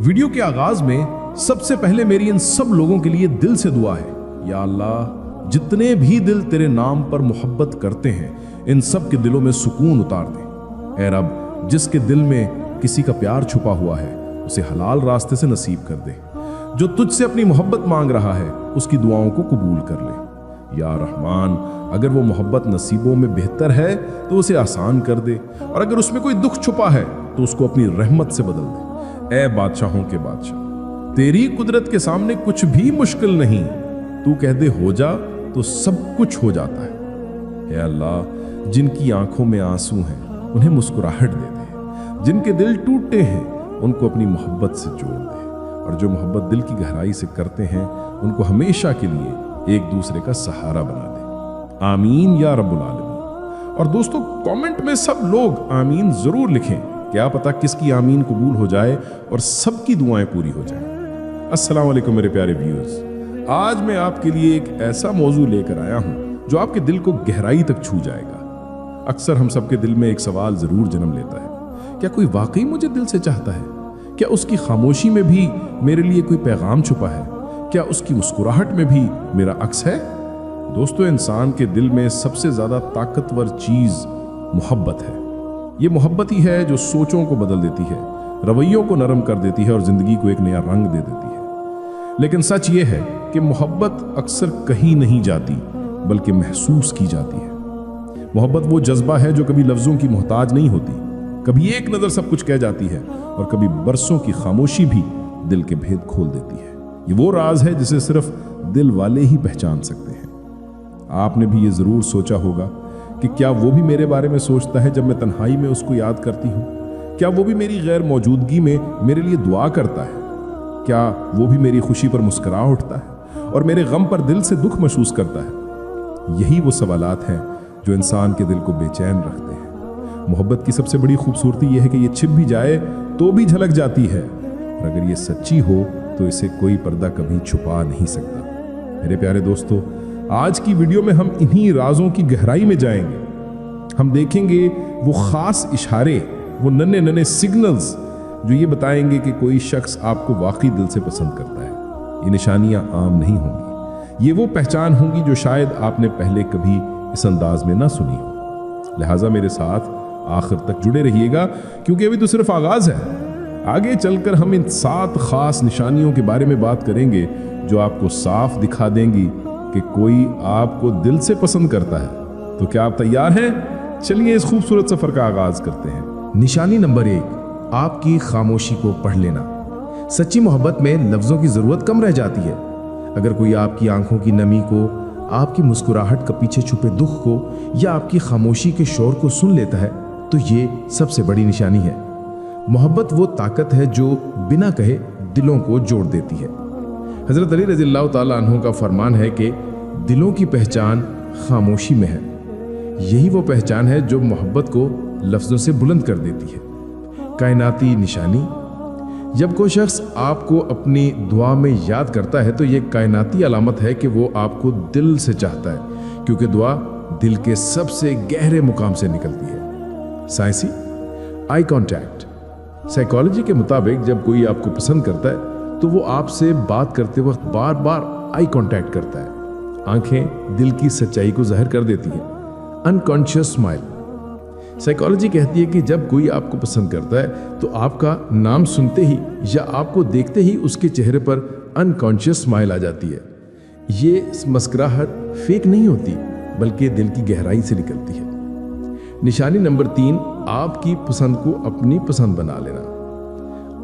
Video के आगाज में सबसे पहले मेरी इन सब लोगों के लिए दिल से दुआ है, या अल्लाह जितने भी दिल तेरे नाम पर मोहब्बत करते हैं इन सब के दिलों में सुकून उतार दे। ऐ रब, जिसके दिल में किसी का प्यार छुपा हुआ है उसे हलाल रास्ते से नसीब कर दे। जो तुझसे अपनी मोहब्बत मांग रहा है उसकी दुआओं को कबूल कर ले। या रहमान, अगर वो मोहब्बत नसीबों में बेहतर है तो उसे आसान कर दे, और अगर उसमें कोई दुख छुपा है तो उसको अपनी रहमत से बदल दे। ऐ बादशाहों के बादशाह, तेरी कुदरत के सामने कुछ भी मुश्किल नहीं। तू कह दे हो जा तो सब कुछ हो जाता है। ऐ अल्लाह, जिनकी आंखों में आंसू हैं उन्हें मुस्कुराहट दे दे। जिनके दिल टूटे हैं उनको अपनी मोहब्बत से जोड़ दे, और जो मोहब्बत दिल की गहराई से करते हैं उनको हमेशा के लिए एक दूसरे का सहारा बना दे। आमीन या रब्बुल आलमीन। और दोस्तों, कमेंट में सब लोग आमीन जरूर लिखें। क्या पता किसकी आमीन कबूल हो जाए और सबकी दुआएं पूरी हो जाएं। अस्सलाम वालेकुम मेरे प्यारे व्यूअर्स, आज मैं आपके लिए एक ऐसा मौजू लेकर आया हूं जो आपके दिल को गहराई तक छू जाएगा। अक्सर हम सबके दिल में एक सवाल जरूर जन्म लेता है, क्या कोई वाकई मुझे दिल से चाहता है? क्या उसकी खामोशी में भी मेरे लिए कोई पैगाम छुपा है? क्या उसकी मुस्कुराहट में भी मेरा अक्स है? दोस्तों, इंसान के दिल में सबसे ज्यादा ताकतवर चीज मोहब्बत है। ये मोहब्बत ही है जो सोचों को बदल देती है, रवैयों को नरम कर देती है और जिंदगी को एक नया रंग दे देती है। लेकिन सच ये है कि मोहब्बत अक्सर कहीं नहीं जाती बल्कि महसूस की जाती है। मोहब्बत वो जज्बा है जो कभी लफ्जों की मोहताज नहीं होती। कभी एक नजर सब कुछ कह जाती है और कभी बरसों की खामोशी भी दिल के भेद खोल देती है। ये वो राज है जिसे सिर्फ दिल वाले ही पहचान सकते हैं। आपने भी ये जरूर सोचा होगा कि क्या वो भी मेरे बारे में सोचता है जब मैं तन्हाई में उसको याद करती हूँ? क्या वो भी मेरी गैर मौजूदगी में मेरे लिए दुआ करता है? क्या वो भी मेरी खुशी पर मुस्कुरा उठता है और मेरे गम पर दिल से दुख महसूस करता है? यही वो सवालात हैं जो इंसान के दिल को बेचैन रखते हैं। मोहब्बत की सबसे बड़ी खूबसूरती यह है कि ये छिप भी जाए तो भी झलक जाती है, और अगर ये सच्ची हो तो इसे कोई पर्दा कभी छुपा नहीं सकता। मेरे प्यारे दोस्तों, आज की वीडियो में हम इन्हीं राजों की गहराई में जाएंगे। हम देखेंगे वो खास इशारे, वो नन्हे नन्हे सिग्नल्स जो ये बताएंगे कि कोई शख्स आपको वाकई दिल से पसंद करता है। ये निशानियां आम नहीं होंगी, ये वो पहचान होंगी जो शायद आपने पहले कभी इस अंदाज में ना सुनी हो। लिहाजा मेरे साथ आखिर तक जुड़े रहिएगा, क्योंकि अभी तो सिर्फ आगाज है। आगे चलकर हम इन 7 खास निशानियों के बारे में बात करेंगे जो आपको साफ दिखा देंगी कि कोई आपको दिल से पसंद करता है। तो क्या आप तैयार हैं? चलिए इस खूबसूरत सफर का आगाज करते हैं। निशानी नंबर 1, आपकी खामोशी को पढ़ लेना। सच्ची मोहब्बत में लफ्जों की जरूरत कम रह जाती है। अगर कोई आपकी आंखों की नमी को, आपकी मुस्कुराहट के पीछे छुपे दुख को या आपकी खामोशी के शोर को सुन लेता है तो ये सबसे बड़ी निशानी है। मोहब्बत वो ताकत है जो बिना कहे दिलों को जोड़ देती है। हजरत अली रज़ियल्लाहु ताला अन्हु का फरमान है कि दिलों की पहचान खामोशी में है। यही वो पहचान है जो मोहब्बत को लफ्जों से बुलंद कर देती है। कायनाती निशानी, जब कोई शख्स आपको अपनी दुआ में याद करता है तो ये कायनाती अलामत है कि वो आपको दिल से चाहता है, क्योंकि दुआ दिल के सबसे गहरे मुकाम से निकलती है। साइंसी, आई कांटेक्ट। साइकोलॉजी के मुताबिक जब कोई आपको पसंद करता है तो वो आपसे बात करते वक्त बार बार आई कांटेक्ट करता है। आंखें दिल की सच्चाई को जाहिर कर देती हैं। अनकॉन्शियस स्माइल, साइकोलॉजी कहती है कि जब कोई आपको पसंद करता है तो आपका नाम सुनते ही या आपको देखते ही उसके चेहरे पर अनकॉन्शियस स्माइल आ जाती है। ये मुस्कुराहट फेक नहीं होती बल्कि दिल की गहराई से निकलती है। निशानी नंबर 3, आपकी पसंद को अपनी पसंद बना लेना।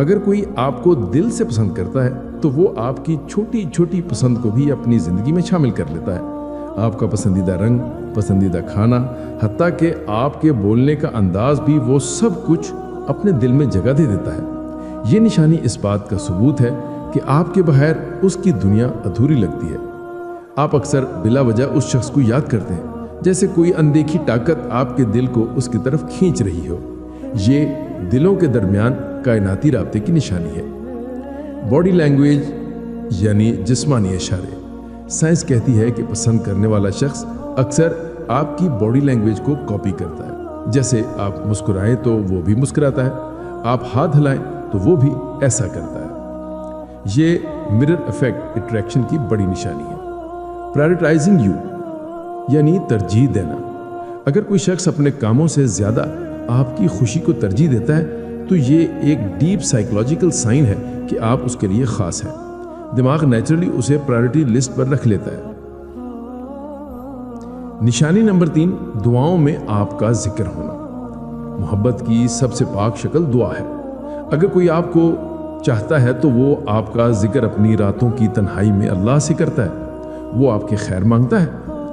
अगर कोई आपको दिल से पसंद करता है तो वो आपकी छोटी छोटी पसंद को भी अपनी जिंदगी में शामिल कर लेता है। आपका पसंदीदा रंग, पसंदीदा खाना, हत्ता कि आपके बोलने का अंदाज भी, वो सब कुछ अपने दिल में जगह दे देता है। ये निशानी इस बात का सबूत है कि आपके बगैर उसकी दुनिया अधूरी लगती है। आप अक्सर बिला वजह उस शख्स को याद करते हैं, जैसे कोई अनदेखी ताकत आपके दिल को उसकी तरफ खींच रही हो। ये दिलों के दरमियान कायनाती राब्ते की निशानी है। बॉडी लैंग्वेज यानी जिस्मानी इशारे, साइंस कहती है कि पसंद करने वाला शख्स अक्सर आपकी बॉडी लैंग्वेज को कॉपी करता है। जैसे आप मुस्कुराएं तो वो भी मुस्कुराता है, आप हाथ हिलाएं तो वो भी ऐसा करता है। یہ مرر افیکٹ اٹریکشن کی بڑی نشانی ہے۔ پرائورٹائزنگ یو یعنی ترجیح دینا۔ اگر کوئی شخص اپنے کاموں سے زیادہ آپ کی خوشی کو ترجیح دیتا ہے تو یہ ایک ڈیپ سائیکولوجیکل سائن ہے کہ آپ اس کے لیے خاص ہیں۔ دماغ نیچرلی اسے پرائورٹی لسٹ پر رکھ لیتا ہے۔ نشانی نمبر 3، دعاؤں میں آپ کا ذکر ہونا۔ محبت کی سب سے پاک شکل دعا ہے۔ اگر کوئی آپ کو چاہتا ہے تو وہ آپ کا ذکر اپنی راتوں کی تنہائی میں اللہ سے کرتا ہے۔ وہ آپ کے خیر مانگتا ہے،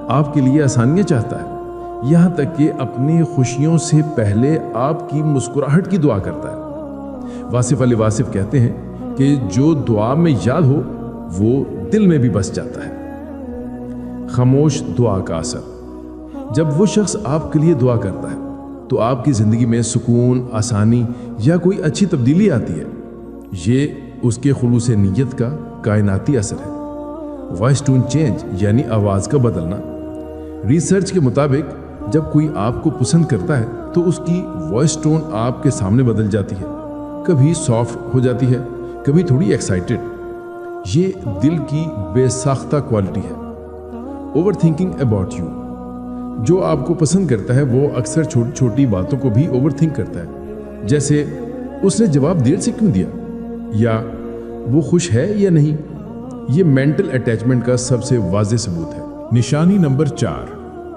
آپ کے لیے آسانیاں چاہتا ہے، یہاں تک کہ اپنی خوشیوں سے پہلے آپ کی مسکراہٹ کی دعا کرتا ہے۔ واصف علی واصف کہتے ہیں کہ جو دعا میں یاد ہو وہ دل میں بھی بس جاتا ہے۔ خاموش دعا کا اثر۔ جب وہ شخص آپ کے لیے دعا کرتا ہے تو آپ کی زندگی میں سکون، آسانی یا کوئی اچھی تبدیلی آتی ہے۔ یہ اس کے خلوص نیت کا کائناتی اثر ہے۔ وائس ٹون چینج یعنی آواز کا بدلنا۔ ریسرچ کے مطابق جب کوئی آپ کو پسند کرتا ہے تو اس کی وائس ٹون آپ کے سامنے بدل جاتی ہے، کبھی سافٹ ہو جاتی ہے، کبھی تھوڑی ایکسائٹڈ۔ یہ دل کی بے ساختہ کوالٹی ہے۔ Over thinking about you. جو آپ کو پسند کرتا ہے وہ اکثر چھوٹی چھوٹی باتوں کو بھی اوور تھنک کرتا ہے، جیسے اس نے جواب دیر سے کیوں دیا، یا وہ خوش ہے یا نہیں۔ یہ مینٹل اٹیچمنٹ کا سب سے واضح ثبوت ہے۔ نشانی نمبر 4،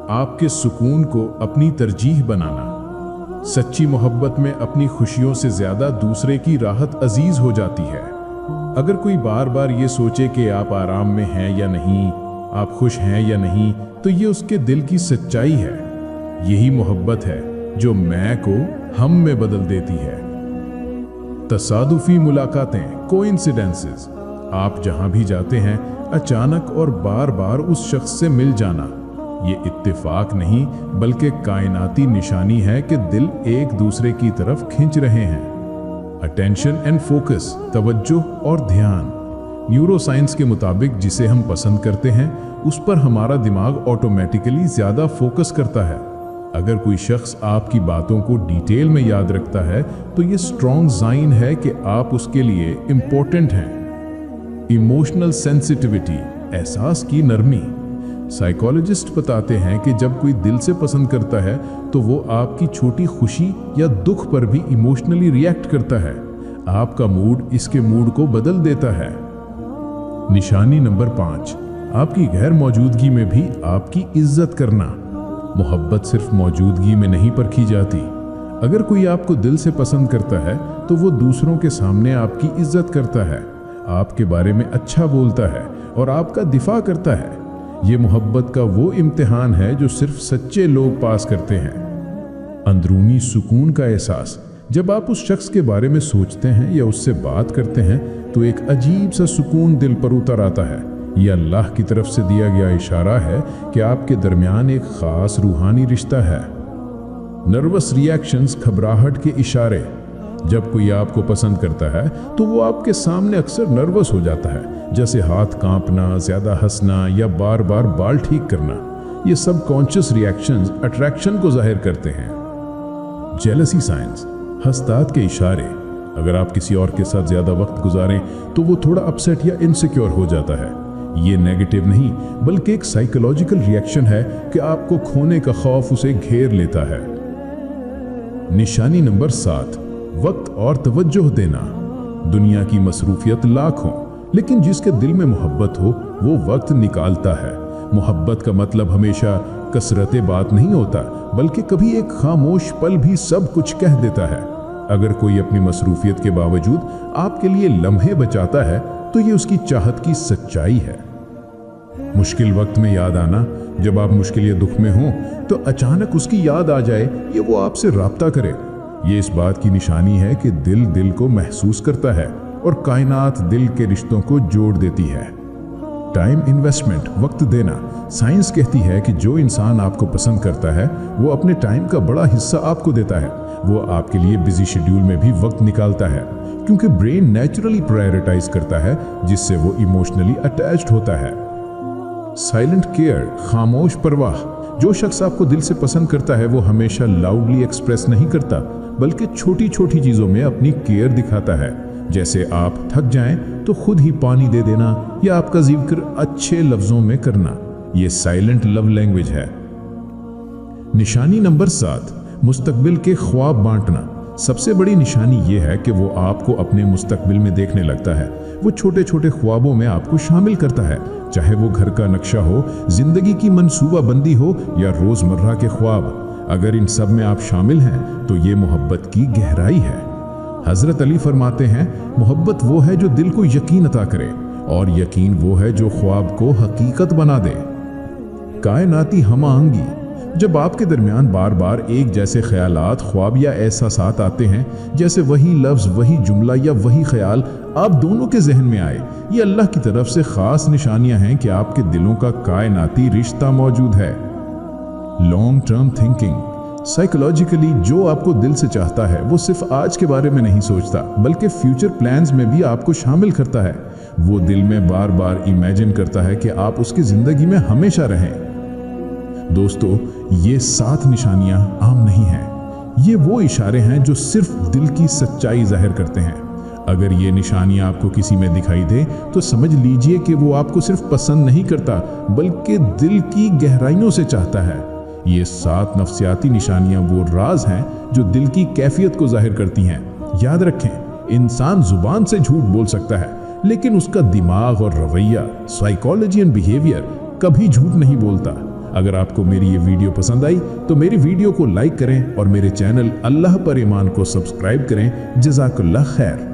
آپ کے سکون کو اپنی ترجیح بنانا۔ سچی محبت میں اپنی خوشیوں سے زیادہ دوسرے کی راحت عزیز ہو جاتی ہے۔ اگر کوئی بار بار یہ سوچے کہ آپ آرام میں ہیں یا نہیں، آپ خوش ہیں یا نہیں، تو یہ اس کے دل کی سچائی ہے۔ یہی محبت ہے جو میں کو ہم میں بدل دیتی ہے۔ تصادفی ملاقاتیں، کوئنسیڈنسز۔ آپ جہاں بھی جاتے ہیں اچانک اور بار بار اس شخص سے مل جانا، یہ اتفاق نہیں بلکہ کائناتی نشانی ہے کہ دل ایک دوسرے کی طرف کھنچ رہے ہیں۔ اٹینشن اینڈ فوکس، توجہ اور دھیان۔ نیورو سائنس کے مطابق جسے ہم پسند کرتے ہیں اس پر ہمارا دماغ آٹومیٹیکلی زیادہ فوکس کرتا ہے۔ اگر کوئی شخص آپ کی باتوں کو ڈیٹیل میں یاد رکھتا ہے تو یہ اسٹرانگ سائن ہے کہ آپ اس کے لیے امپورٹنٹ ہیں۔ ایموشنل سینسٹیوٹی، احساس کی نرمی۔ سائیکالوجسٹ بتاتے ہیں کہ جب کوئی دل سے پسند کرتا ہے تو وہ آپ کی چھوٹی خوشی یا دکھ پر بھی ایموشنلی ریئیکٹ کرتا ہے۔ آپ کا موڈ اس کے موڈ کو بدل دیتا ہے۔ نشانی نمبر 5، آپ کی غیر موجودگی میں بھی آپ کی عزت کرنا۔ محبت صرف موجودگی میں نہیں پرکھی جاتی۔ اگر کوئی آپ کو دل سے پسند کرتا ہے تو وہ دوسروں کے سامنے آپ کی عزت کرتا ہے، آپ کے بارے میں اچھا بولتا ہے اور آپ کا دفاع کرتا ہے۔ یہ محبت کا وہ امتحان ہے جو صرف سچے لوگ پاس کرتے ہیں۔ اندرونی سکون کا احساس۔ جب آپ اس شخص کے بارے میں سوچتے ہیں یا اس سے بات کرتے ہیں تو ایک عجیب سا سکون دل پر اتر آتا ہے۔ یہ اللہ کی طرف سے دیا گیا اشارہ ہے کہ آپ کے درمیان ایک خاص روحانی رشتہ ہے۔ نروس ریئیکشنز، گھبراہٹ کے اشارے۔ جب کوئی آپ کو پسند کرتا ہے تو وہ آپ کے سامنے اکثر نروس ہو جاتا ہے، جیسے ہاتھ کانپنا، زیادہ ہنسنا یا بار بار بال ٹھیک کرنا۔ یہ سب کانشس ریئیکشنز اٹریکشن کو ظاہر کرتے ہیں۔ جیلسی سائنز، ہستات کے اشارے۔ اگر آپ کسی اور کے ساتھ زیادہ وقت گزاریں تو وہ تھوڑا اپسیٹ یا انسیکیور ہو جاتا ہے۔ یہ نیگیٹو نہیں بلکہ ایک سائیکولوجیکل ریئیکشن ہے کہ آپ کو کھونے کا خوف اسے گھیر لیتا ہے۔ نشانی نمبر 7، وقت اور توجہ دینا۔ دنیا کی مصروفیت لاکھ ہو لیکن جس کے دل میں محبت ہو وہ وقت نکالتا ہے۔ محبت کا مطلب ہمیشہ کثرت بات نہیں ہوتا بلکہ کبھی ایک خاموش پل بھی سب کچھ کہہ دیتا ہے۔ اگر کوئی اپنی مصروفیت کے باوجود آپ کے لیے لمحے بچاتا ہے تو یہ اس کی چاہت کی سچائی ہے۔ مشکل وقت میں یاد آنا۔ جب آپ مشکل یا دکھ میں ہوں تو اچانک اس کی یاد آ جائے یا وہ آپ سے رابطہ کرے، یہ اس بات کی نشانی ہے کہ دل کو محسوس کرتا ہے اور کائنات دل کے رشتوں کو جوڑ دیتی ہے۔ ٹائم انویسٹمنٹ، وقت دینا۔ سائنس کہتی ہے کہ جو انسان آپ کو پسند کرتا ہے وہ اپنے ٹائم کا بڑا حصہ آپ کو دیتا ہے۔ وہ آپ کے لیے بزی شیڈیول میں بھی وقت نکالتا ہے کیونکہ برین نیچرلی پرائیورٹائز کرتا ہے جس سے وہ ایموشنلی اٹیچڈ ہوتا ہے۔ سائلنٹ کیئر، خاموش پرواہ۔ جو شخص آپ کو دل سے پسند کرتا ہے وہ ہمیشہ لاؤڈلی ایکسپریس نہیں کرتا بلکہ چھوٹی چھوٹی چیزوں میں اپنی کیئر دکھاتا ہے۔ जैसे आप थक जाएं तो खुद ही पानी दे देना या आपका जिक्र अच्छे लफ्जों में करना, ये साइलेंट लव लैंग्वेज है। निशानी नंबर 7, मुस्तकबिल के ख्वाब बांटना। सबसे बड़ी निशानी ये है कि वो आपको अपने मुस्तकबिल में देखने लगता है। वो छोटे छोटे ख्वाबों में आपको शामिल करता है, चाहे वो घर का नक्शा हो, जिंदगी की मंसूबाबंदी हो या रोजमर्रा के ख्वाब। अगर इन सब में आप शामिल हैं तो ये मोहब्बत की गहराई है। हजरत अली फरमाते हैं, मोहब्बत वो है जो दिल को यकीन अता करे और यकीन वो है जो ख्वाब को हकीकत बना दे। कायनाती हमाहंगी। जब आपके दरमियान बार बार एक जैसे ख्यालात, ख्वाब या एहसासात आते हैं, जैसे वही लफ्ज, वही जुमला या वही ख्याल आप दोनों के जहन में आए, ये अल्लाह की तरफ से खास निशानियां हैं कि आपके दिलों का कायनाती रिश्ता मौजूद है। Long term thinking. साइकोलॉजिकली जो आपको दिल से चाहता है वो सिर्फ आज के बारे में नहीं सोचता, बल्कि फ्यूचर प्लान्स में भी आपको शामिल करता है। वो दिल में बार बार इमेजिन करता है कि आप उसकी जिंदगी में हमेशा रहें। दोस्तों, ये 7 निशानियां आम नहीं हैं। ये वो इशारे हैं जो सिर्फ दिल की सच्चाई जाहिर करते हैं। अगर ये निशानियां आपको किसी में दिखाई दे तो समझ लीजिए कि वो आपको सिर्फ पसंद नहीं करता, बल्कि दिल की गहराइयों से चाहता है। ये 7 नफ्सियाती निशानियां वो राज हैं जो दिल की कैफियत को जाहिर करती हैं। याद रखें, इंसान जुबान से झूठ बोल सकता है, लेकिन उसका दिमाग और रवैया, साइकोलॉजी एंड बिहेवियर कभी झूठ नहीं बोलता। अगर आपको मेरी ये वीडियो पसंद आई तो मेरी वीडियो को लाइक करें और मेरे चैनल अल्लाह पर ईमान को सब्सक्राइब करें। जज़ाकल्लाह खैर।